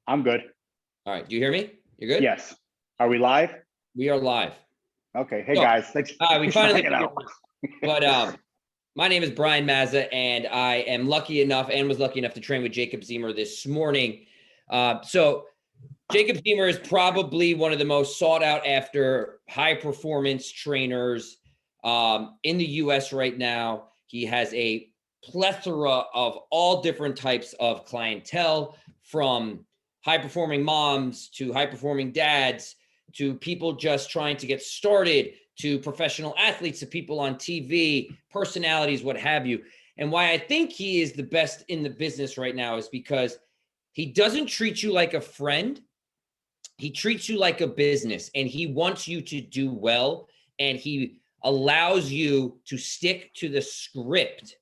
I'm good. All right. Do you hear me? You're good? Yes. Are we live? We are live. Okay. Hey, So, guys. Thanks we for finally hanging out. But my name is Brian Mazza, and I am lucky enough and was lucky enough to train with Jacob Zemer this morning. So Jacob Zemer is probably one of the most sought out after high performance trainers in the US right now. He has a plethora of all different types of clientele, from high performing moms to high performing dads to people just trying to get started to professional athletes to people on TV, personalities, what have you. And why I think he is the best in the business right now is because he doesn't treat you like a friend. He treats you like a business, and he wants you to do well, and he allows you to stick to the script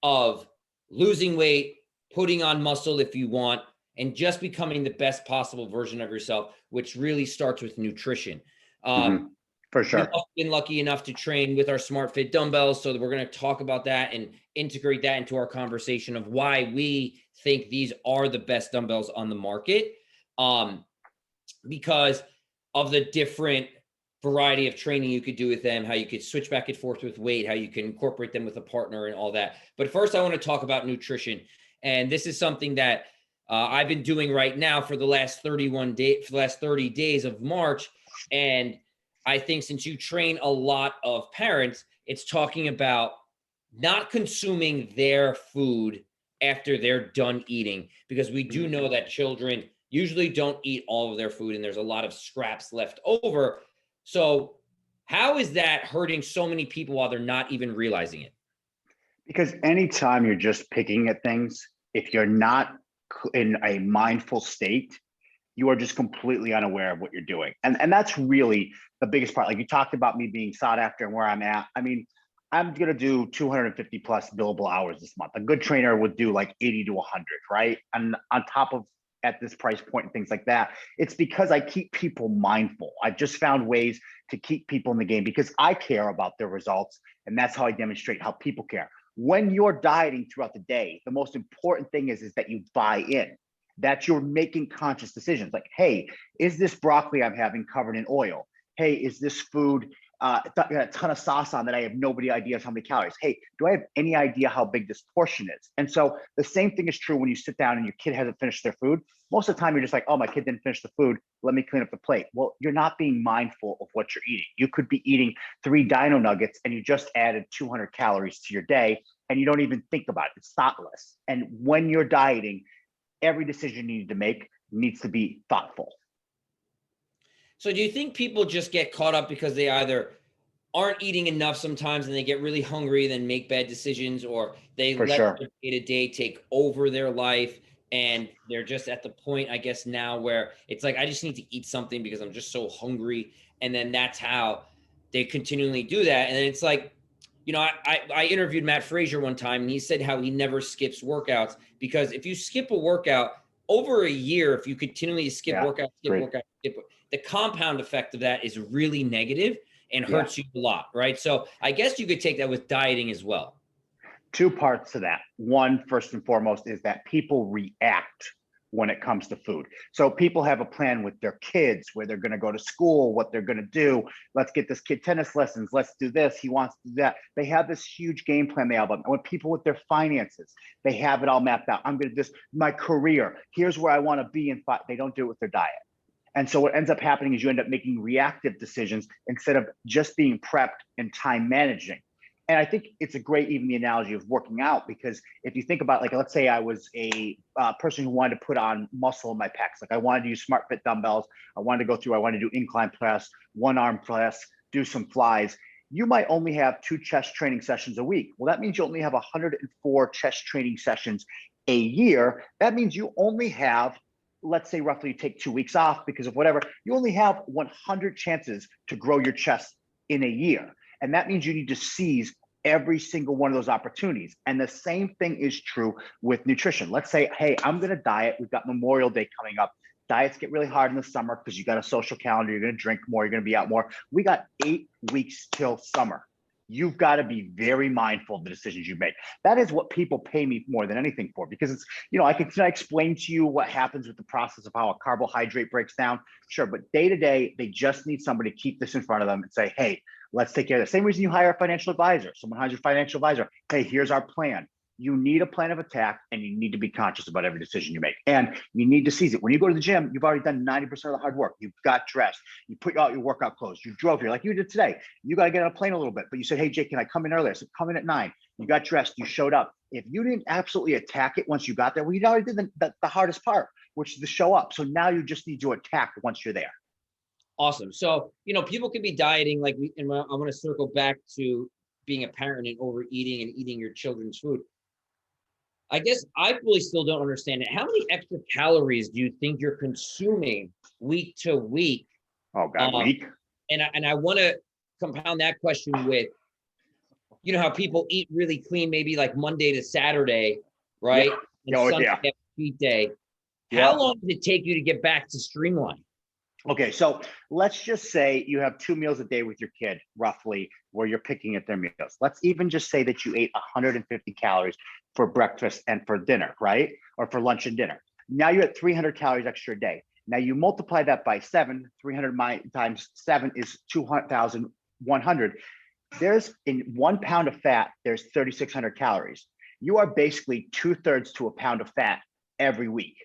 of losing weight, putting on muscle if you want, and just becoming the best possible version of yourself, which really starts with nutrition. For sure. We've been lucky enough to train with our SMRTFT dumbbells, so that we're going to talk about that and integrate that into our conversation of why we think these are the best dumbbells on the market. Because of the different variety of training you could do with them, how you could switch back and forth with weight, how you can incorporate them with a partner and all that. But first, I want to talk about nutrition. And this is something that I've been doing right now for the last 30 days of March. And I think since you train a lot of parents, it's talking about not consuming their food after they're done eating, because we do know that children usually don't eat all of their food and there's a lot of scraps left over. So how is that hurting so many people while they're not even realizing it? Because anytime you're just picking at things, if you're not in a mindful state, you are just completely unaware of what you're doing. And that's really the biggest part. Like you talked about me being sought after and where I'm at. I mean, I'm going to do 250 plus billable hours this month. A good trainer would do like 80 to 100, right? And on top of at this price point and things like that, it's because I keep people mindful. I've just found ways to keep people in the game because I care about their results. And that's how I demonstrate how people care. When you're dieting throughout the day, the most important thing is that you buy in, that you're making conscious decisions. Like, hey, is this broccoli I'm having covered in oil? Hey, is this food got a ton of sauce on that I have nobody ideas how many calories? Hey, do I have any idea how big this portion is? And so the same thing is true when you sit down and your kid hasn't finished their food. Most of the time you're just like, oh, my kid didn't finish the food. Let me clean up the plate. Well, you're not being mindful of what you're eating. You could be eating 3 dino nuggets and you just added 200 calories to your day and you don't even think about it. It's thoughtless. And when you're dieting, every decision you need to make needs to be thoughtful. So do you think people just get caught up because they either aren't eating enough sometimes and they get really hungry, then make bad decisions, or they let their day-to-day take over their life and they're just at the point, I guess, now where it's like, I just need to eat something because I'm just so hungry. And then that's how they continually do that. And then it's like, you know, I interviewed Matt Frazier one time and he said how he never skips workouts, because if you skip a workout over a year, if you continually skip the compound effect of that is really negative and hurts you a lot, right? So I guess you could take that with dieting as well. 2 parts to that. One, first and foremost, is that people react when it comes to food. So people have a plan with their kids, where they're going to go to school, what they're going to do. Let's get this kid tennis lessons. Let's do this. He wants to do that. They have this huge game plan they have. And when people with their finances, they have it all mapped out. I'm going to just my career. Here's where I want to be in 5. They don't do it with their diet. And so what ends up happening is you end up making reactive decisions instead of just being prepped and time managing. And I think it's a great, even the analogy of working out, because if you think about, like, let's say I was a person who wanted to put on muscle in my pecs. Like I wanted to use SMRTFT dumbbells. I wanted to do incline press, 1-arm press, do some flies. You might only have 2 chest training sessions a week. Well, that means you only have 104 chest training sessions a year. That means you only have, let's say roughly you take 2 weeks off because of whatever, you only have 100 chances to grow your chest in a year. And that means you need to seize every single one of those opportunities. And the same thing is true with nutrition. Let's say, hey, I'm going to diet. We've got Memorial Day coming up. Diets get really hard in the summer because you got a social calendar. You're going to drink more. You're going to be out more. We got 8 weeks till summer. you've got to be very mindful of the decisions you make. That is what people pay me more than anything for, because it's, can I explain to you what happens with the process of how a carbohydrate breaks down? Sure. But day to day, they just need somebody to keep this in front of them and say, hey, let's take care of this. Same reason you hire a financial advisor. Someone hires your financial advisor. Hey, here's our plan. You need a plan of attack, and you need to be conscious about every decision you make. And you need to seize it. When you go to the gym, you've already done 90% of the hard work. You've got dressed. You put out your workout clothes. You drove here like you did today. You got to get on a plane a little bit. But you said, hey, Jake, can I come in earlier? I said, come in at 9. You got dressed. You showed up. If you didn't absolutely attack it once you got there, well, you already did the hardest part, which is to show up. So now you just need to attack once you're there. Awesome. So, people can be dieting, and I want to circle back to being a parent and overeating and eating your children's food. I guess I really still don't understand it. How many extra calories do you think you're consuming week to week? Oh, God, week. And I want to compound that question with, how people eat really clean, maybe like Monday to Saturday, right? Yeah. And Sunday cheat day. How long does it take you to get back to streamline? Okay, so let's just say you have 2 meals a day with your kid, roughly, where you're picking at their meals. Let's even just say that you ate 150 calories for breakfast and for dinner, right? Or for lunch and dinner. Now you're at 300 calories extra a day. Now you multiply that by 7, 300 times 7 is 2,100. There's in 1 pound of fat, there's 3,600 calories. You are basically 2/3 to a pound of fat every week.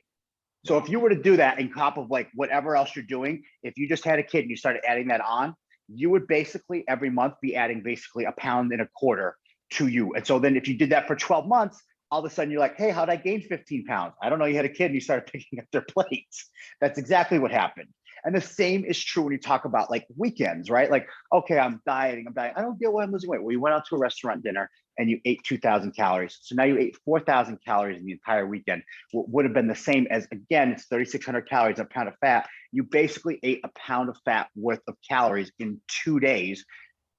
So if you were to do that in top of like whatever else you're doing, if you just had a kid and you started adding that on, you would basically every month be adding basically 1.25 pounds to you. And so then if you did that for 12 months, all of a sudden you're like, hey, how'd I gain 15 pounds? I don't know. You had a kid and you started picking up their plates. That's exactly what happened. And the same is true when you talk about like weekends, right? Like, okay, I'm dieting. I don't get why I'm losing weight. Well, you went out to a restaurant dinner and you ate 2,000 calories. So now you ate 4,000 calories in the entire weekend. What would have been the same as, again, it's 3,600 calories, a pound of fat. You basically ate a pound of fat worth of calories in 2 days.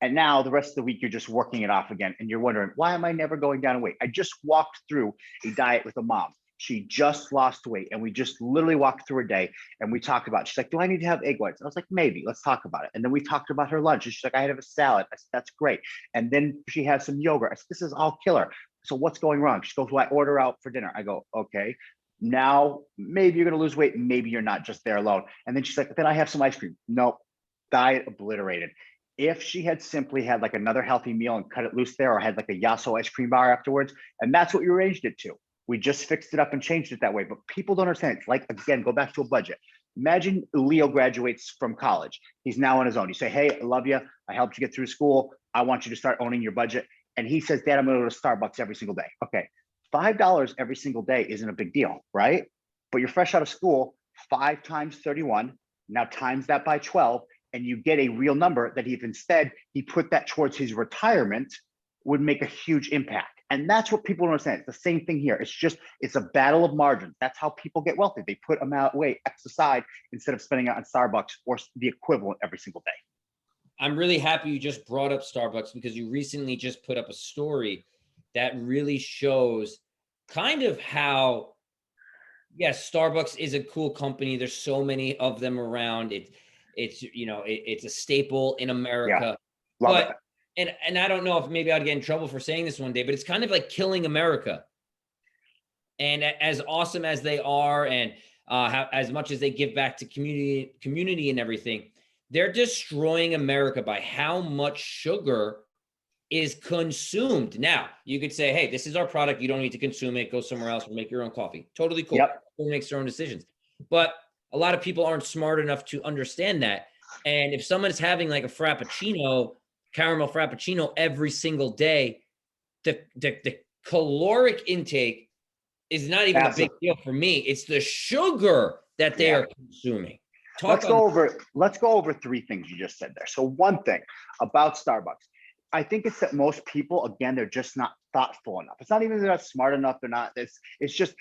And now the rest of the week, you're just working it off again. And you're wondering, why am I never going down in weight? I just walked through a diet with a mom. She just lost weight, and we just literally walked through her day and we talked about it. She's like, do I need to have egg whites? I was like, maybe, let's talk about it. And then we talked about her lunch. And she's like, I had to have a salad. I said, that's great. And then she has some yogurt. I said, this is all killer. So what's going wrong? She goes, well, I order out for dinner. I go, okay. Now maybe you're going to lose weight. Maybe you're not just there alone. And then she's like, then I have some ice cream. Nope. Diet obliterated. If she had simply had like another healthy meal and cut it loose there, or had like a Yasso ice cream bar afterwards, and that's what you arranged it to. We just fixed it up and changed it that way. But people don't understand. It's like, again, go back to a budget. Imagine Leo graduates from college. He's now on his own. You say, hey, I love you. I helped you get through school. I want you to start owning your budget. And he says, Dad, I'm going to go to Starbucks every single day. Okay, $5 every single day isn't a big deal, right? But you're fresh out of school, 5 times 31. Now times that by 12, and you get a real number that if instead he put that towards his retirement, would make a huge impact. And that's what people don't understand. It's the same thing here. It's a battle of margins. That's how people get wealthy. They put amount weight X aside instead of spending it on Starbucks or the equivalent every single day. I'm really happy you just brought up Starbucks, because you recently just put up a story that really shows kind of how, yes, Starbucks is a cool company. There's so many of them around. It's a staple in America. Yeah, love it. And I don't know if maybe I'd get in trouble for saying this one day, but it's kind of like killing America. And as awesome as they are, and as much as they give back to community and everything, they're destroying America by how much sugar is consumed. Now, you could say, hey, this is our product. You don't need to consume it. Go somewhere else and make your own coffee. Totally cool. Yep. Everyone makes their own decisions. But a lot of people aren't smart enough to understand that. And if someone's having like a caramel frappuccino every single day, the caloric intake is not even a big deal for me. It's the sugar that they are consuming. Let's go over 3 things you just said there. So one thing about Starbucks, I think it's that most people, again, they're just not thoughtful enough. It's not even they're not smart enough. They're not. It's just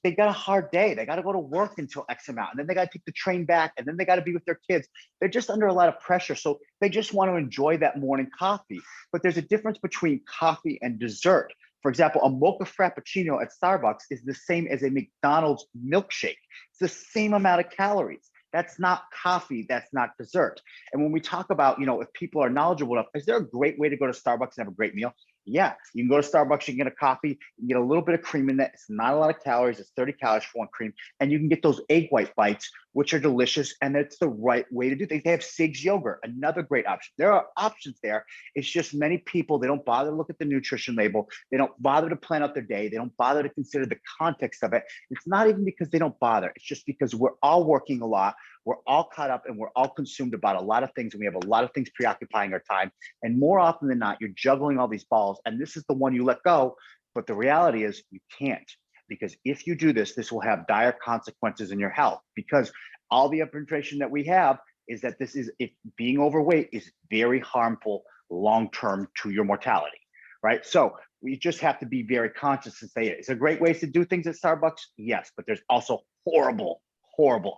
they got a hard day. They got to go to work until X amount, and then they got to take the train back, and then they got to be with their kids. They're just under a lot of pressure, so they just want to enjoy that morning coffee. But there's a difference between coffee and dessert. For example, a mocha frappuccino at Starbucks is the same as a McDonald's milkshake. It's the same amount of calories. That's not coffee. That's not dessert. And when we talk about, if people are knowledgeable enough, is there a great way to go to Starbucks and have a great meal? Yeah, you can go to Starbucks, you can get a coffee, you can get a little bit of cream in that. It's not a lot of calories. It's 30 calories for one cream. And you can get those egg white bites, which are delicious. And it's the right way to do things. They have Sig's yogurt, another great option. There are options there. It's just many people, they don't bother to look at the nutrition label. They don't bother to plan out their day. They don't bother to consider the context of it. It's not even because they don't bother. It's just because we're all working a lot. We're all caught up and we're all consumed about a lot of things. And we have a lot of things preoccupying our time. And more often than not, you're juggling all these balls. And this is the one you let go. But the reality is you can't, because if you do this, this will have dire consequences in your health, because all the information that we have is that if being overweight is very harmful long-term to your mortality, right? So we just have to be very conscious and say, is there great ways to do things at Starbucks? Yes, but there's also horrible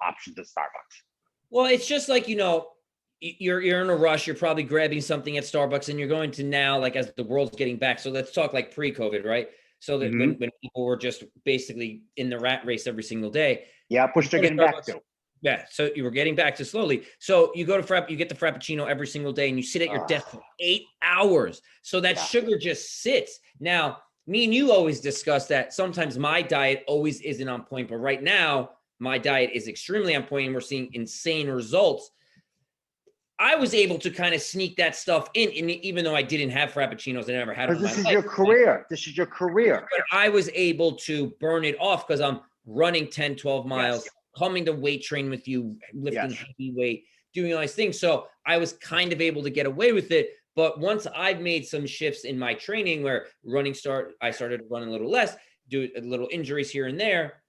options at Starbucks. Well, it's just like, you're in a rush. You're probably grabbing something at Starbucks and you're going to now, like, as the world's getting back. So let's talk like pre-COVID, right? So that when people were just basically in the rat race every single day. Yeah, which they're getting back to. Yeah, so you were getting back to slowly. So you go to you get the Frappuccino every single day and you sit at your desk for 8 hours. So that sugar just sits. Now, me and you always discuss that sometimes my diet always isn't on point, but right now my diet is extremely on point and we're seeing insane results. I was able to kind of sneak that stuff in, and even though I didn't have Frappuccinos, I never had them. This is your career. This is your career. But I was able to burn it off because I'm running 10, 12 miles, coming to weight train with you, lifting heavy weight, doing all these things. So I was kind of able to get away with it. But once I've made some shifts in my training where I started running a little less, do a little injuries here and there,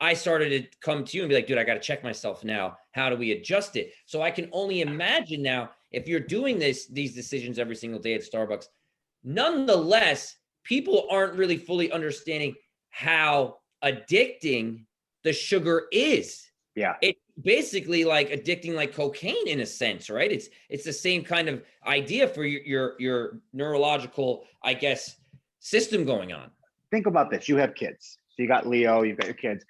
I started to come to you and be like, dude, I got to check myself now. How do we adjust it? So I can only imagine now, if you're doing these decisions every single day at Starbucks, nonetheless, people aren't really fully understanding how addicting the sugar is. Yeah. It's basically like addicting like cocaine in a sense, right? It's the same kind of idea for your neurological, I guess, system going on. Think about this. You have kids. So you got Leo, you've got your kids.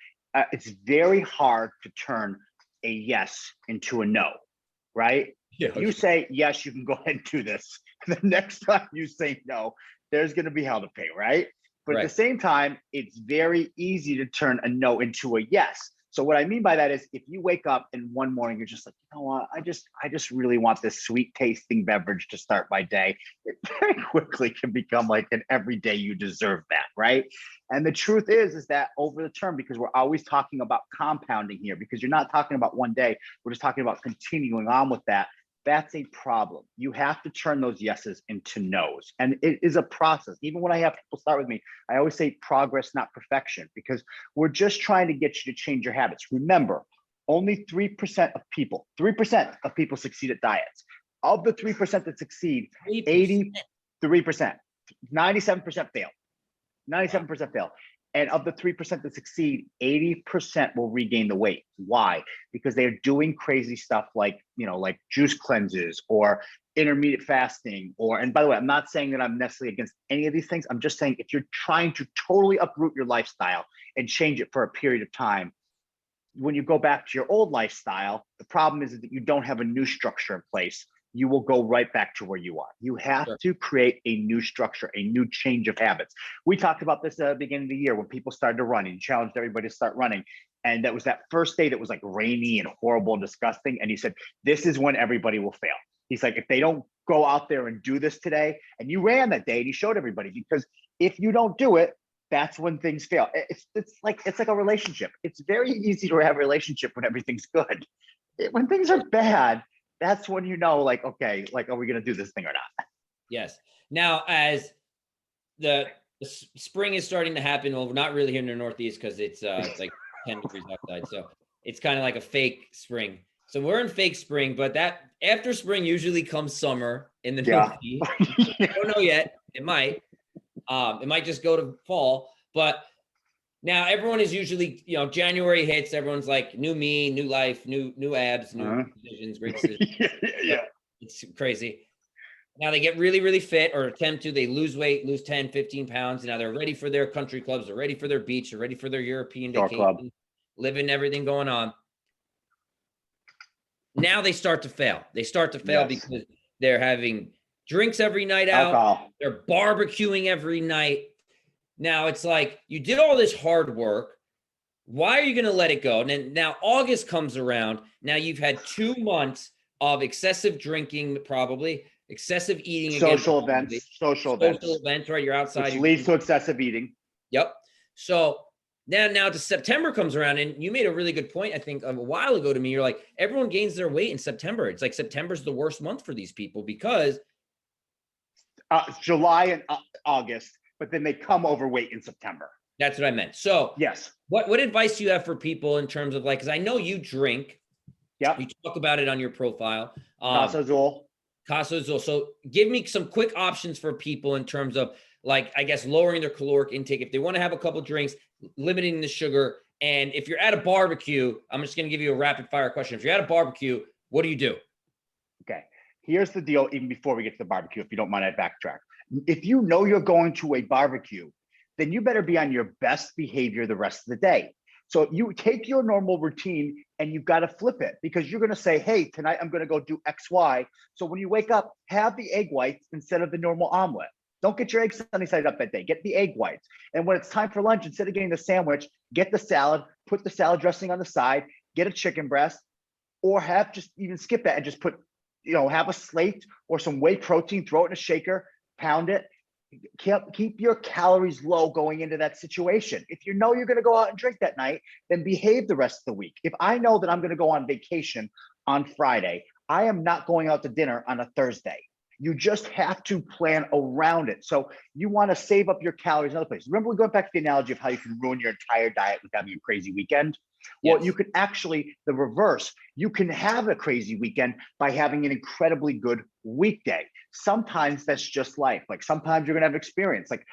It's very hard to turn a yes into a no, right? Yeah, if you say yes, you can go ahead and do this. The next time you say no, there's going to be hell to pay, right? But at the same time, it's very easy to turn a no into a yes. So what I mean by that is, if you wake up and one morning you're just like, you know what, I just really want this sweet tasting beverage to start my day, it very quickly can become like an everyday you deserve that, right? And the truth is that over the term, because we're always talking about compounding here, because you're not talking about one day, we're just talking about continuing on with that. That's a problem. You have to turn those yeses into nos. And it is a process. Even when I have people start with me, I always say progress, not perfection, because we're just trying to get you to change your habits. Remember, only 3% of people succeed at diets. Of the 3% that succeed, 83%, 97% fail. 97% fail. And of the 3% that succeed, 80% will regain the weight. Why? Because they're doing crazy stuff like juice cleanses or intermediate fasting, and by the way, I'm not saying that I'm necessarily against any of these things. I'm just saying, if you're trying to totally uproot your lifestyle and change it for a period of time, when you go back to your old lifestyle, the problem is that you don't have a new structure in place. You will go right back to where you are. You have to create a new structure, a new change of habits. We talked about this at the beginning of the year when people started to run and challenged everybody to start running. And that was that first day that was like rainy and horrible and disgusting. And he said, this is when everybody will fail. He's like, if they don't go out there and do this today, and you ran that day and he showed everybody, because if you don't do it, that's when things fail. It's like a relationship. It's very easy to have a relationship when everything's good. When things are bad, that's when you know, like, okay, like, are we going to do this thing or not? Yes. Now, as the spring is starting to happen, well, we're not really here in the Northeast because it's like 10 degrees outside. So it's kind of like a fake spring. So we're in fake spring, but that after spring usually comes summer in the Northeast. I don't know yet. It might. It might just go to fall. But now everyone is usually, January hits, everyone's like, new me, new life, new abs, new decisions, great decisions. Yeah. It's crazy. Now they get really, really fit, or attempt to. They lose weight, lose 10, 15 pounds. Now they're ready for their country clubs. They're ready for their beach. They're ready for their European vacation, living everything going on. Now they start to fail. They start to fail Yes. because they're having drinks every night out. Alcohol. They're barbecuing every night. Now it's like you did all this hard work. Why are you going to let it go? And then now August comes around. Now you've had 2 months of excessive drinking, probably excessive eating, Social again, events, social events, right? You're outside. which You're leads to excessive eating. Yep. So now to September comes around, and you made a really good point, I think, a while ago to me. You're like, everyone gains their weight in September. It's like September's the worst month for these people because July and August, but then they come overweight in September. that's what I meant. So Yes. what advice do you have for people in terms of, like, because I know you drink. Yep. You talk about it on your profile. Casa Azul. Casa Azul. So give me some quick options for people in terms of, like, I guess, lowering their caloric intake. If they want to have a couple drinks, limiting the sugar. And if you're at a barbecue, I'm just going to give you a rapid fire question. If you're at a barbecue, what do? Okay. Here's the deal, even before we get to the barbecue, if you don't mind, I backtrack. If you know you're going to a barbecue, then you better be on your best behavior the rest of the day. So you take your normal routine and you've got to flip it, because you're going to say, hey, tonight I'm going to go do X, Y. So when you wake up, have the egg whites instead of the normal omelet. Don't get your eggs sunny side up that day. Get the egg whites. And when it's time for lunch, instead of getting the sandwich, get the salad, put the salad dressing on the side, get a chicken breast, or have just even skip that and just put, have a slate or some whey protein, throw it in a shaker, pound it. Keep your calories low going into that situation. If you know you're going to go out and drink that night, then behave the rest of the week. If I know that I'm going to go on vacation on Friday, I am not going out to dinner on a Thursday. You just have to plan around it. So you want to save up your calories in other places. Remember, we're going back to the analogy of how you can ruin your entire diet with having a crazy weekend. Well, Yes. you could actually, the reverse, you can have a crazy weekend by having an incredibly good weekday. Sometimes that's just life. Like sometimes you're going to have experience. Like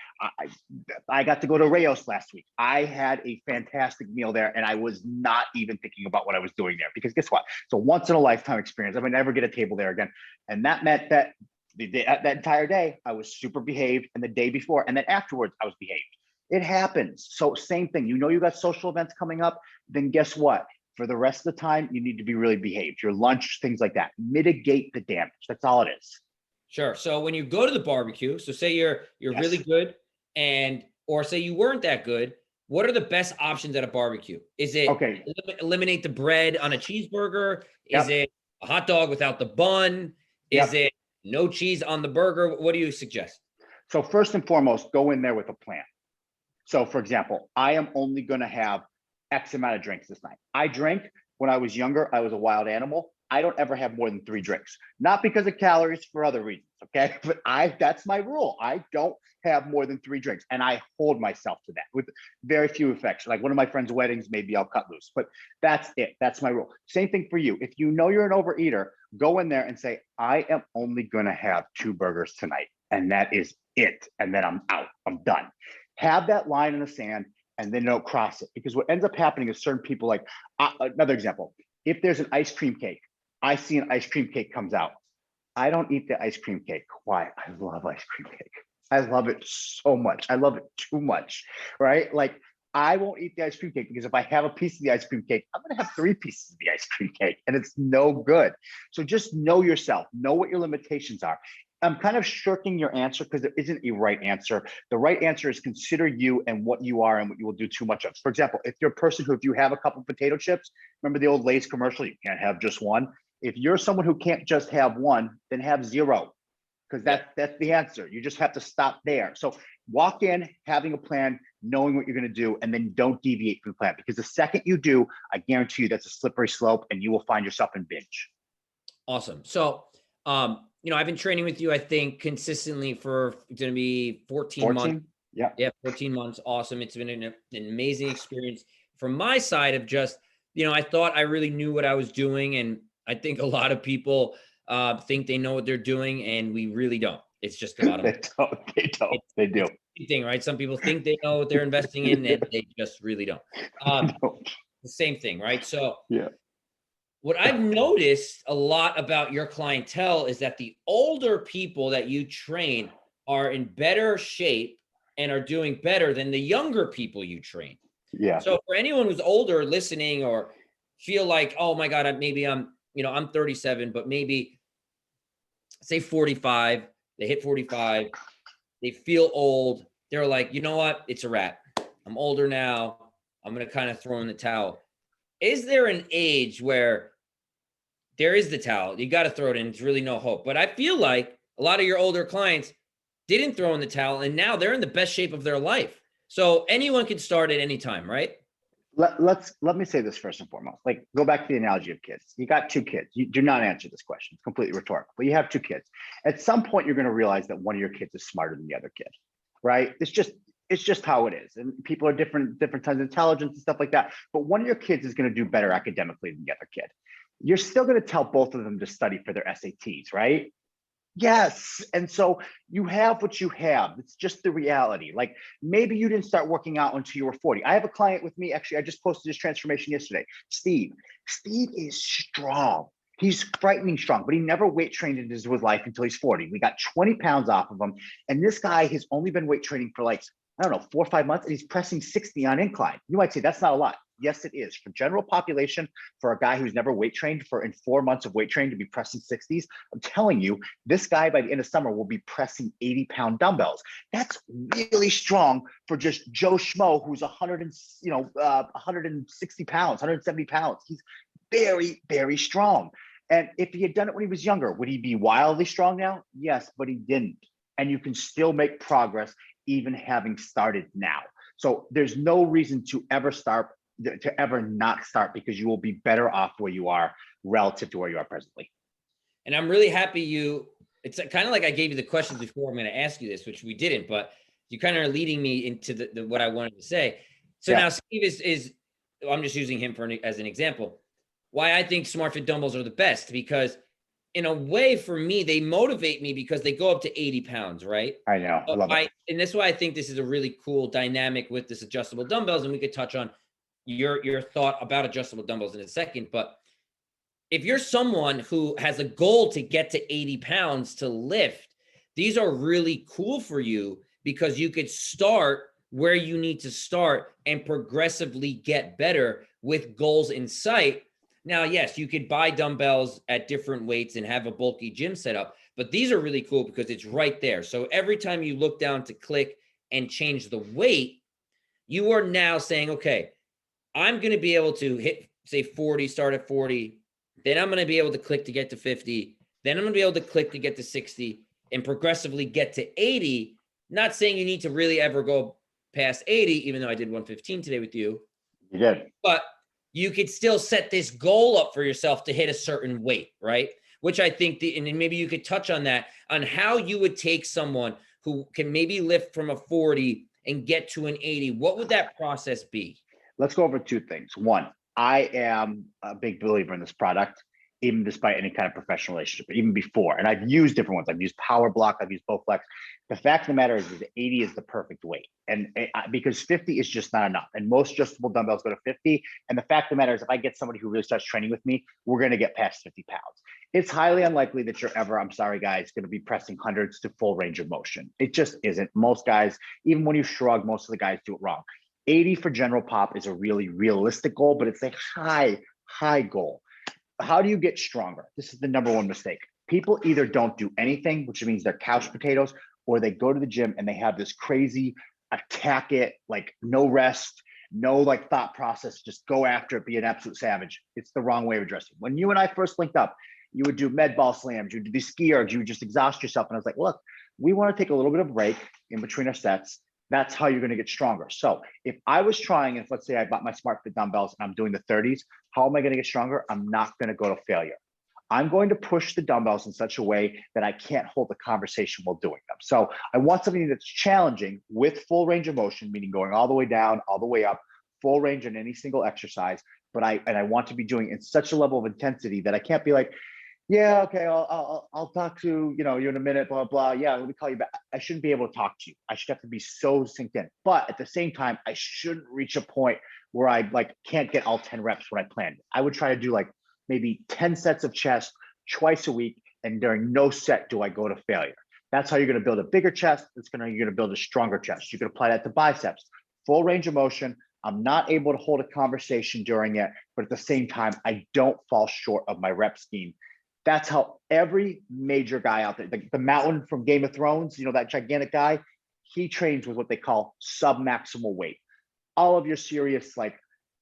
I got to go to Rayos last week. I had a fantastic meal there, and I was not even thinking about what I was doing there, because guess what? It's a once in a lifetime experience. I would never get a table there again. And that meant that that entire day I was super behaved, and the day before and then afterwards I was behaved. It happens. So same thing, you got social events coming up, then guess what? For the rest of the time, you need to be really behaved. Your lunch, things like that. Mitigate the damage. That's all it is. Sure. So when you go to the barbecue, so say you're Yes. really good, or say you weren't that good, what are the best options at a barbecue? Is it Okay. eliminate the bread on a cheeseburger? Yep. Is it a hot dog without the bun? Yep. Is it no cheese on the burger? What do you suggest? So first and foremost, go in there with a plan. So for example, I am only going to have X amount of drinks this night. I drank when I was younger. I was a wild animal. I don't ever have more than 3 drinks, not because of calories, for other reasons. Okay. But that's my rule. I don't have more than 3 drinks, and I hold myself to that with very few exceptions. Like one of my friends' weddings, maybe I'll cut loose, but that's it. That's my rule. Same thing for you. If you know you're an overeater, go in there and say, I am only going to have 2 burgers tonight, and that is it. And then I'm out. I'm done. Have that line in the sand, and then don't cross it. Because what ends up happening is certain people, like another example, if there's an ice cream cake, I see an ice cream cake comes out. I don't eat the ice cream cake. Why? I love ice cream cake. I love it so much. I love it too much, right? Like I won't eat the ice cream cake, because if I have a piece of the ice cream cake, I'm going to have 3 pieces of the ice cream cake, and it's no good. So just know yourself, know what your limitations are. I'm kind of shirking your answer because there isn't a right answer. The right answer is consider you and what you are and what you will do too much of. For example, if you're a person who, if you have a couple of potato chips, remember the old Lay's commercial, you can't have just one. If you're someone who can't just have one, then have 0, because that's the answer. You just have to stop there. So walk in having a plan, knowing what you're going to do, and then don't deviate from the plan, because the second you do, I guarantee you that's a slippery slope, and you will find yourself in binge. Awesome. So, I've been training with you, I think, consistently for it's going to be 14 months. Yeah. Yeah, 14 months. Awesome. It's been an amazing experience from my side of just, I thought I really knew what I was doing. And I think a lot of people think they know what they're doing, and we really don't. It's just the bottom. They do. Thing, right? Some people think they know what they're investing in, and they just really don't. The same thing, right? So yeah. What I've noticed a lot about your clientele is that the older people that you train are in better shape and are doing better than the younger people you train. Yeah. So for anyone who's older listening, or feel like, oh my God, maybe I'm I'm 37, but maybe say 45, they hit 45, they feel old. They're like, you know what? It's a wrap. I'm older now. I'm going to kind of throw in the towel. Is there an age where there is the towel? You got to throw it in. It's really no hope. But I feel like a lot of your older clients didn't throw in the towel, and now they're in the best shape of their life. So anyone can start at any time, right? Let me say this first and foremost. Like, go back to the analogy of kids. You got two kids. You do not answer this question. It's completely rhetorical. But you have two kids. At some point, you're going to realize that one of your kids is smarter than the other kid, right? It's just how it is. And people are different kinds of intelligence and stuff like that. But one of your kids is going to do better academically than the other kid. You're still going to tell both of them to study for their SATs, right? Yes. And so you have what you have. It's just the reality. Like, maybe you didn't start working out until you were 40. I have a client with me. Actually, I just posted his transformation yesterday. Steve is strong. He's frightening strong, but he never weight trained in his life until he's 40. We got 20 pounds off of him. And this guy has only been weight training for like, I don't know, 4 or 5 months, and he's pressing 60 on incline. You might say that's not a lot. Yes, it is. For general population, for a guy who's never weight trained, for in 4 months of weight training to be pressing 60s, I'm telling you, this guy by the end of summer will be pressing 80-pound dumbbells. That's really strong for just Joe Schmo, who's 160 pounds, 170 pounds. He's very, very strong. And if he had done it when he was younger, would he be wildly strong now? Yes, but he didn't. And you can still make progress even having started now. So there's no reason to ever not start, because you will be better off where you are relative to where you are presently. And I'm really happy it's kind of like I gave you the questions before I'm going to ask you this, which we didn't, but you kind of are leading me into the what I wanted to say. So Now Steve is I'm just using him as an example, why I think SmartFit dumbbells are the best, because in a way, for me, they motivate me because they go up to 80 pounds, right? I know. I love it. And that's why I think this is a really cool dynamic with this adjustable dumbbells. And we could touch on your thought about adjustable dumbbells in a second. But if you're someone who has a goal to get to 80 pounds to lift, these are really cool for you, because you could start where you need to start and progressively get better with goals in sight. Now, yes, you could buy dumbbells at different weights and have a bulky gym setup, but these are really cool because it's right there. So every time you look down to click and change the weight, you are now saying, okay, I'm going to be able to hit, say, 40, start at 40. Then I'm going to be able to click to get to 50. Then I'm going to be able to click to get to 60 and progressively get to 80. Not saying you need to really ever go past 80, even though I did 115 today with you. You did. But you could still set this goal up for yourself to hit a certain weight, right? Which I think, and maybe you could touch on that, on how you would take someone who can maybe lift from a 40 and get to an 80. What would that process be? Let's go over two things. One, I am a big believer in this product, even despite any kind of professional relationship, even before. And I've used different ones. I've used Power Block, I've used Bowflex. The fact of the matter is 80 is the perfect weight. And because 50 is just not enough. And most adjustable dumbbells go to 50. And the fact of the matter is, if I get somebody who really starts training with me, we're going to get past 50 pounds. It's highly unlikely that you're ever, I'm sorry, guys, going to be pressing hundreds to full range of motion. It just isn't. Most guys, even when you shrug, most of the guys do it wrong. 80 for general pop is a really realistic goal, but it's a high goal. How do you get stronger? This is the number one mistake. People either don't do anything, which means they're couch potatoes, or they go to the gym and they have this crazy attack it, like no rest, no like thought process, just go after it, be an absolute savage. It's the wrong way of addressing. When you and I first linked up, you would do med ball slams, you would do these ski ergs, you would just exhaust yourself. And I was like, look, we want to take a little bit of break in between our sets. That's how you're going to get stronger. So if I was trying, if let's say I bought my SmartFit dumbbells and I'm doing the 30s, how am I going to get stronger? I'm not going to go to failure. I'm going to push the dumbbells in such a way that I can't hold a conversation while doing them. So I want something that's challenging with full range of motion, meaning going all the way down, all the way up, full range in any single exercise. But I want to be doing it in such a level of intensity that I can't be like, yeah, okay, I'll talk to you in a minute, blah, blah. Yeah, let me call you back. I shouldn't be able to talk to you. I should have to be so synced in. But at the same time, I shouldn't reach a point where I can't get all 10 reps when I planned. I would try to do maybe 10 sets of chest twice a week, and during no set do I go to failure. That's how you're going to build a bigger chest. You're going to build a stronger chest. You can apply that to biceps, full range of motion, I'm not able to hold a conversation during it, but at the same time, I don't fall short of my rep scheme. That's how every major guy out there, the mountain from Game of Thrones, that gigantic guy, he trains with what they call sub-maximal weight. All of your serious like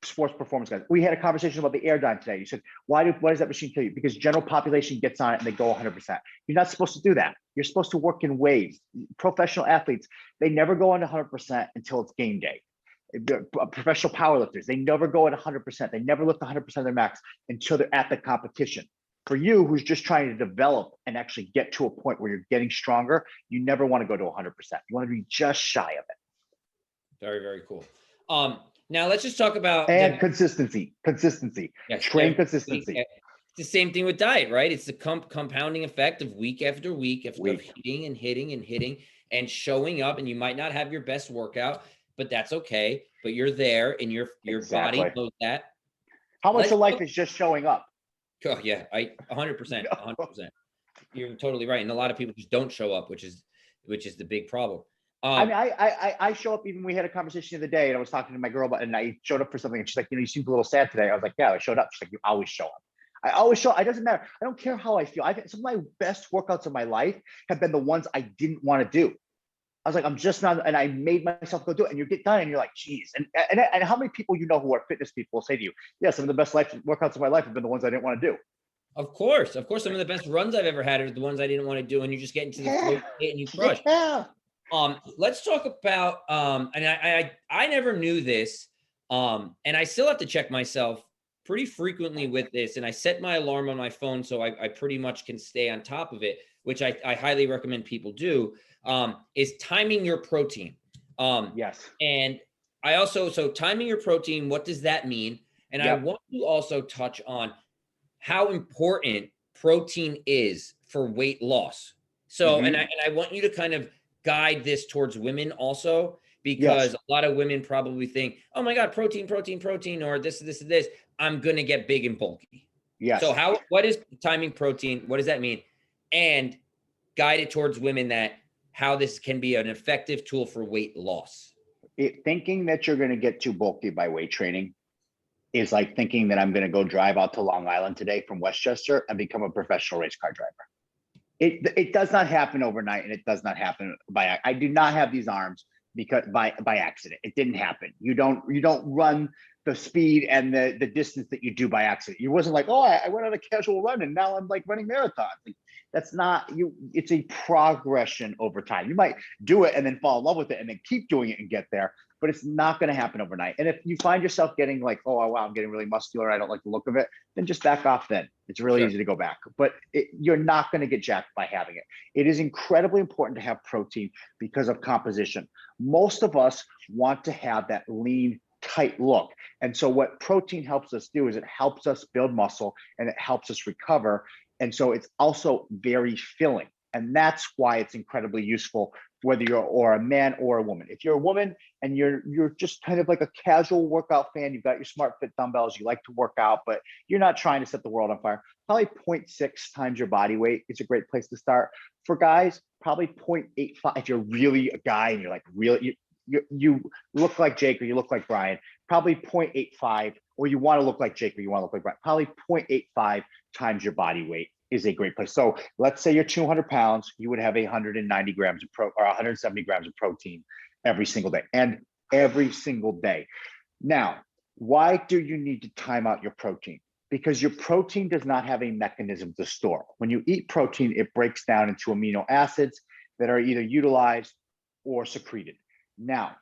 sports performance guys. We had a conversation about the Airdyne today. You said, why does that machine kill you? Because general population gets on it and they go 100%. You're not supposed to do that. You're supposed to work in waves. Professional athletes, they never go on 100% until it's game day. Professional powerlifters, they never go at 100%. They never lift 100% of their max until they're at the competition. For you, who's just trying to develop and actually get to a point where you're getting stronger, you never want to go to 100%. You want to be just shy of it. Very, very cool. Now let's just talk about consistency. Yes, train consistency. It's the same thing with diet, right? It's the compounding effect of week after week of hitting and hitting and hitting and showing up. And you might not have your best workout, but that's okay. But you're there, and your body knows that. How much of life is just showing up? Oh yeah, 100%, 100%. You're totally right, and a lot of people just don't show up, which is the big problem. I show up. Even we had a conversation the other day, and I was talking to my girl, and I showed up for something, and she's like, you seemed a little sad today. I was like, yeah, I showed up. She's like, you always show up. I always show up. It doesn't matter. I don't care how I feel. Some of my best workouts of my life have been the ones I didn't want to do. I was like, I'm just not, and I made myself go do it. And you get done, and you're like, geez. And how many people who are fitness people will say to you, yeah, some of the best workouts of my life have been the ones I didn't want to do. Of course. Some of the best runs I've ever had are the ones I didn't want to do, and you just get into the flow state and you crush. Yeah. Let's talk about, and I never knew this, and I still have to check myself pretty frequently with this, and I set my alarm on my phone so I pretty much can stay on top of it, which I highly recommend people do, is timing your protein. Yes. And I also, so timing your protein, what does that mean? And I want to also touch on how important protein is for weight loss. So, and I want you to kind of guide this towards women also, because a lot of women probably think, oh my God, protein, or this, I'm going to get big and bulky. Yes. So what is timing protein? What does that mean? And guide it towards women how this can be an effective tool for weight loss. Thinking that you're going to get too bulky by weight training is like thinking that I'm going to go drive out to Long Island today from Westchester and become a professional race car driver. It does not happen overnight, and it does not happen I do not have these arms because by accident. It didn't happen. You don't run the speed and the distance that you do by accident. You wasn't like, oh, I went on a casual run and now I'm like running marathons. Like, that's not you. It's a progression over time. You might do it and then fall in love with it and then keep doing it and get there, but it's not going to happen overnight. And if you find yourself getting like, oh, wow, I'm getting really muscular, I don't like the look of it, then just back off then. It's really easy to go back. But you're not going to get jacked by having it. It is incredibly important to have protein because of composition. Most of us want to have that lean, tight look. And so what protein helps us do is it helps us build muscle and it helps us recover. And so it's also very filling. And that's why it's incredibly useful, whether you're a man or a woman. If you're a woman and you're just kind of like a casual workout fan, you've got your SmartFit dumbbells, you like to work out, but you're not trying to set the world on fire, probably 0.6 times your body weight is a great place to start. For guys, probably 0.85. If you're really a guy and you're like really, you look like Jake or you look like Brian, probably 0.85, or you want to look like Jake or you want to look like Brian, probably 0.85 times your body weight is a great place. So let's say you're 200 pounds, you would have 190 grams of or 170 grams of protein every single day, and every single day. Now, why do you need to time out your protein? Because your protein does not have a mechanism to store. When you eat protein, it breaks down into amino acids that are either utilized or secreted. Now,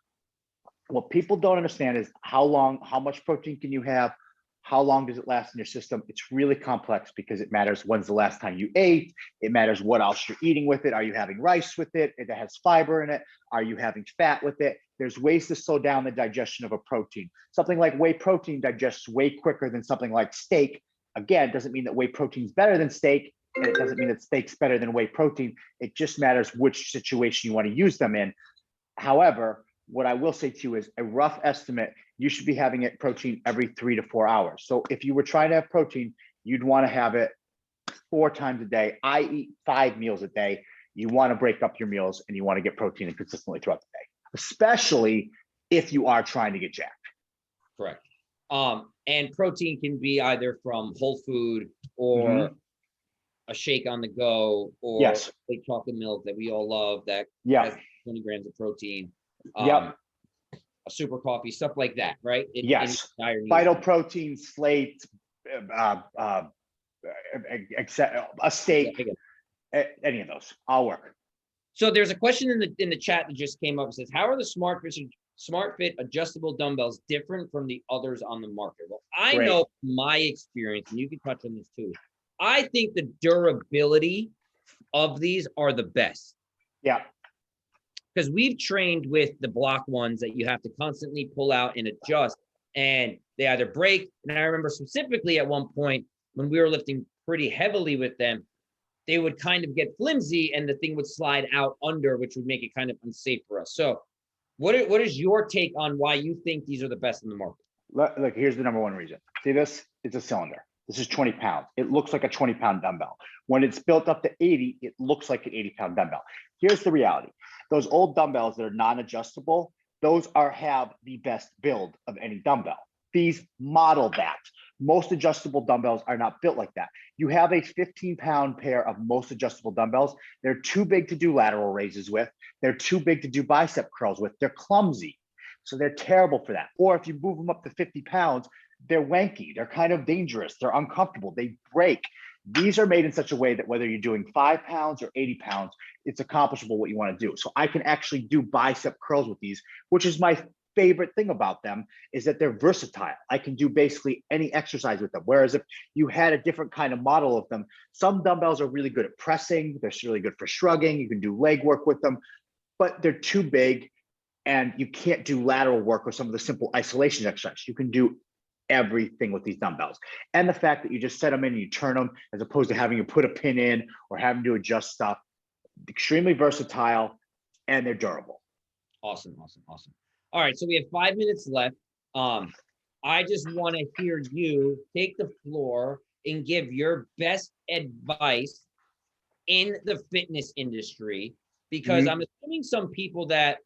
what people don't understand is how much protein can you have? How long does it last in your system? It's really complex because it matters when's the last time you ate. It matters what else you're eating with it. Are you having rice with it? It has fiber in it. Are you having fat with it? There's ways to slow down the digestion of a protein. Something like whey protein digests way quicker than something like steak. Again, doesn't mean that whey protein is better than steak, and it doesn't mean that steak's better than whey protein. It just matters which situation you want to use them in. However, what I will say to you is a rough estimate, you should be having it protein every 3 to 4 hours. So if you were trying to have protein, you'd want to have it 4 times a day. I eat 5 meals a day. You want to break up your meals and you want to get protein consistently throughout the day, especially if you are trying to get jacked. Correct. And protein can be either from whole food or a shake on the go, or Yes. white chocolate milk that we all love that has 20 grams of protein. A super coffee, stuff like that, right? Yes. Vital protein, slate, a steak, any of those, all work. So there's a question in the chat that just came up. It says, how are the SmartFit adjustable dumbbells different from the others on the market? Well, I know my experience, and you can touch on this too. I think the durability of these are the best. Yeah. Because we've trained with the block ones that you have to constantly pull out and adjust, and they either break. And I remember specifically at one point when we were lifting pretty heavily with them, they would kind of get flimsy and the thing would slide out under, which would make it kind of unsafe for us. So what is your take on why you think these are the best in the market? Look, here's the number one reason. See this? It's a cylinder. This is 20 pounds. It looks like a 20-pound dumbbell. When it's built up to 80, it looks like an 80-pound dumbbell. Here's the reality. Those old dumbbells that are non-adjustable, those have the best build of any dumbbell. These model that. Most adjustable dumbbells are not built like that. You have a 15-pound pair of most adjustable dumbbells. They're too big to do lateral raises with. They're too big to do bicep curls with. They're clumsy. So they're terrible for that. Or if you move them up to 50 pounds, they're wanky. They're kind of dangerous. They're uncomfortable. They break. These are made in such a way that whether you're doing 5 pounds or 80 pounds, it's accomplishable what you want to do. So I can actually do bicep curls with these, which is my favorite thing about them, is that they're versatile. I can do basically any exercise with them. Whereas if you had a different kind of model of them, some dumbbells are really good at pressing. They're really good for shrugging. You can do leg work with them, but they're too big and you can't do lateral work or some of the simple isolation exercises. You can do everything with these dumbbells. And the fact that you just set them in and you turn them, as opposed to having to put a pin in or having to adjust stuff, extremely versatile, and they're durable. Awesome. All right, so we have 5 minutes left. I just want to hear you take the floor and give your best advice in the fitness industry, because I'm assuming some people that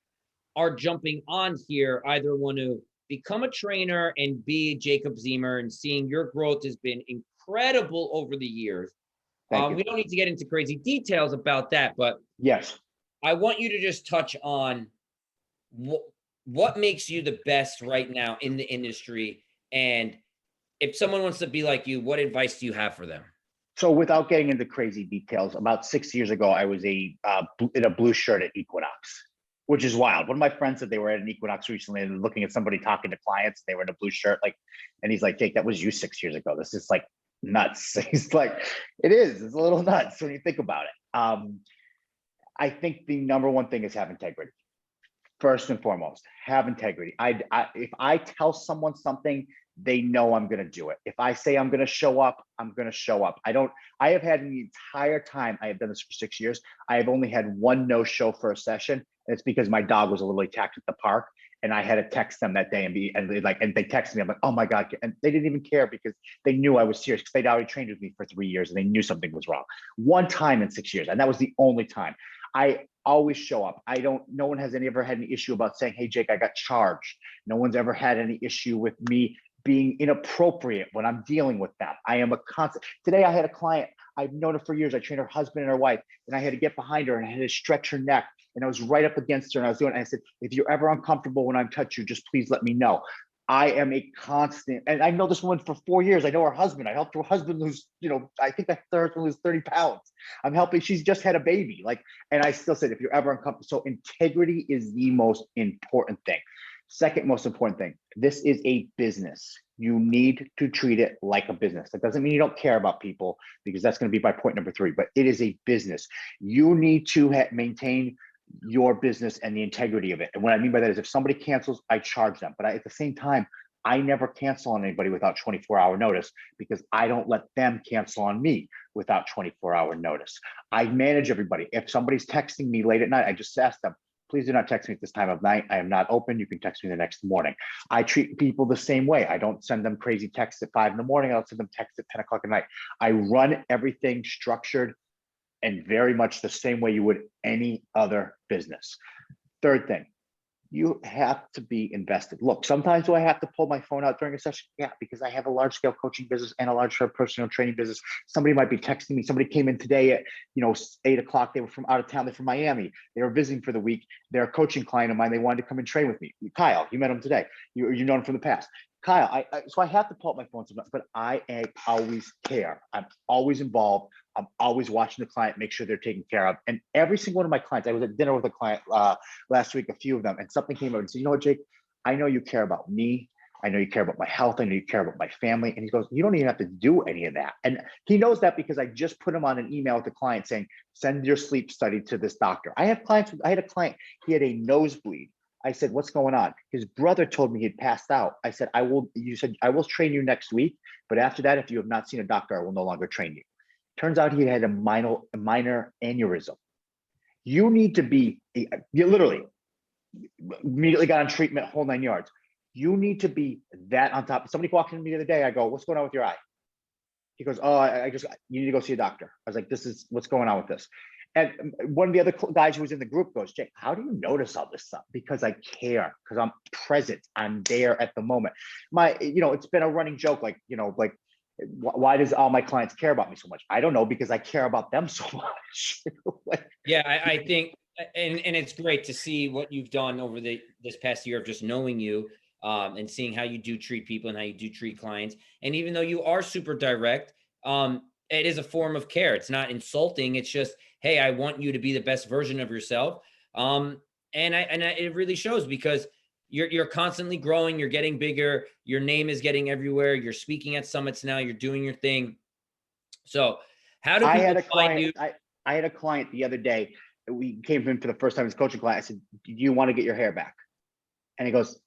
are jumping on here either want to become a trainer and be Jacob Zemer, and seeing your growth has been incredible over the years. We don't need to get into crazy details about that, but yes, I want you to just touch on what makes you the best right now in the industry, and if someone wants to be like you, what advice do you have for them? So without getting into crazy details, about 6 years ago, I was in a blue shirt at Equinox, which is wild. One of my friends said they were at an Equinox recently and looking at somebody talking to clients. They were in a blue shirt, and he's like, Jake, that was you 6 years ago. This is like nuts. He's like, it is. It's a little nuts when you think about it. I think the number one thing is have integrity. First and foremost, have integrity. If I tell someone something, they know I'm going to do it. If I say I'm going to show up, I'm going to show up. I have had the entire time I have done this for 6 years, I have only had one no-show for a session. And it's because my dog was a little attacked at the park, and I had to text them that day and they texted me. I'm like, oh my God. And they didn't even care because they knew I was serious, because they'd already trained with me for 3 years and they knew something was wrong. One time in 6 years. And that was the only time. I always show up. No one has ever had any issue about saying, hey, Jake, I got charged. No one's ever had any issue with me being inappropriate when I'm dealing with them. I am a constant. Today I had a client, I've known her for years. I trained her husband and her wife, and I had to get behind her and I had to stretch her neck. And I was right up against her and I was doing it. And I said, if you're ever uncomfortable when I touch you, just please let me know. I am a constant, and I know this woman for 4 years. I know her husband. I helped her husband lose, I think I helped her lose 30 pounds. I'm helping, she's just had a baby. And I still said, if you're ever uncomfortable. So integrity is the most important thing. Second most important thing, this is a business. You need to treat it like a business. That doesn't mean you don't care about people, because that's going to be my point number 3, but it is a business. You need to maintain your business and the integrity of it. And what I mean by that is, if somebody cancels, I charge them. But at the same time, I never cancel on anybody without 24-hour notice, because I don't let them cancel on me without 24-hour notice. I manage everybody. If somebody's texting me late at night, I just ask them, please do not text me at this time of night. I am not open. You can text me the next morning. I treat people the same way. I don't send them crazy texts at 5 in the morning. I'll send them texts at 10 o'clock at night. I run everything structured and very much the same way you would any other business. Third thing, You have to be invested. Look, sometimes do I have to pull my phone out during a session? Yeah, because I have a large scale coaching business and a large scale personal training business. Somebody might be texting me. Somebody came in today at 8 o'clock. They were from out of town. They're from Miami. They were visiting for the week. They're a coaching client of mine. They wanted to come and train with me. Kyle, you met him today. You know him from the past. Kyle, so I have to pull up my phone sometimes, but I always care. I'm always involved. I'm always watching the client, make sure they're taken care of. And every single one of my clients, I was at dinner with a client last week, a few of them, and something came up and said, you know what, Jake, I know you care about me. I know you care about my health. I know you care about my family. And he goes, you don't even have to do any of that. And he knows that because I just put him on an email with the client saying, send your sleep study to this doctor. I had a client, he had a nosebleed. I said, what's going on? His brother told me he'd passed out. I said, you said, I will train you next week. But after that, if you have not seen a doctor, I will no longer train you. Turns out he had a minor aneurysm. You need to be, you literally immediately got on treatment, whole 9 yards. You need to be that on top. Somebody walked in to me the other day. I go, what's going on with your eye? He goes, oh, you need to go see a doctor. I was like, this is what's going on with this. And one of the other guys who was in the group goes, Jake, how do you notice all this stuff? Because I care, because I'm present. I'm there at the moment. It's been a running joke, why does all my clients care about me so much? I don't know, because I care about them so much. Yeah, I think, and it's great to see what you've done over this past year of just knowing you and seeing how you do treat people and how you do treat clients. And even though you are super direct, it is a form of care. It's not insulting. It's just, hey, I want you to be the best version of yourself. It really shows because you're constantly growing. You're getting bigger. Your name is getting everywhere. You're speaking at summits now. You're doing your thing. So how do people find you? I had a client the other day. We came to him for the first time as coaching client. I said, do you want to get your hair back? And he goes,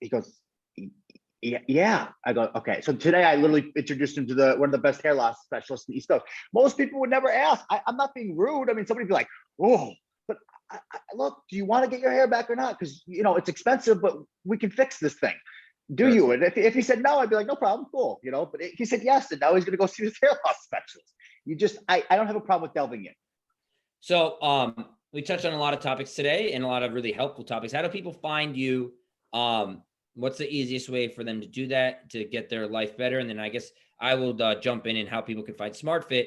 yeah. I go, okay. So today I literally introduced him to one of the best hair loss specialists in the East Coast. Most people would never ask. I'm not being rude. I mean, somebody would be like, oh, but look, do you want to get your hair back or not? Because, it's expensive, but we can fix this thing. Do Sure. you? And if he said no, I'd be like, no problem, cool. But he said yes, and now he's going to go see his hair loss specialist. I don't have a problem with delving in. So we touched on a lot of topics today and a lot of really helpful topics. How do people find you? What's the easiest way for them to do that, to get their life better? And then I guess I will jump in and how people can find SmartFit.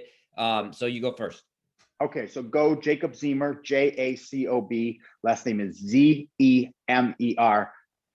So you go first. Okay, so go Jacob Zemer, Jacob. Last name is Zemer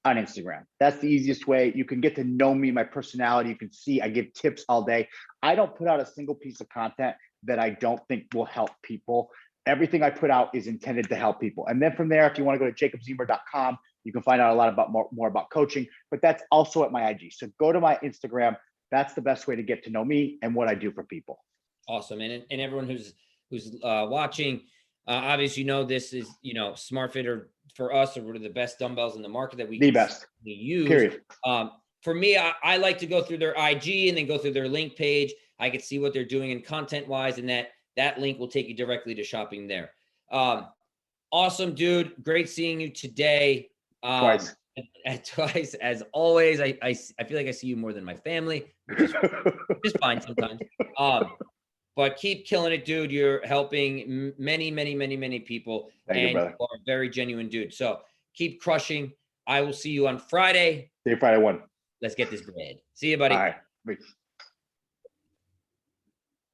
on Instagram. That's the easiest way. You can get to know me, my personality. You can see I give tips all day. I don't put out a single piece of content that I don't think will help people. Everything I put out is intended to help people. And then from there, if you want to go to jacobzemer.com, you can find out a lot about more about coaching, but that's also at my IG. So go to my Instagram. That's the best way to get to know me and what I do for people. Awesome. And everyone who's watching, obviously, this is, SmartFit or for us are one of the best dumbbells in the market that we use. Period. For me, I like to go through their IG and then go through their link page. I can see what they're doing in content wise, and that link will take you directly to shopping there. Awesome, dude. Great seeing you today. Twice. Twice, as always. I feel like I see you more than my family, which is just fine sometimes. But keep killing it, dude. You're helping many, many, many, many people. Thank you, brother. You are a very genuine dude. So keep crushing. I will see you on Friday. See you Friday 1. Let's get this bread. See you, buddy. All right.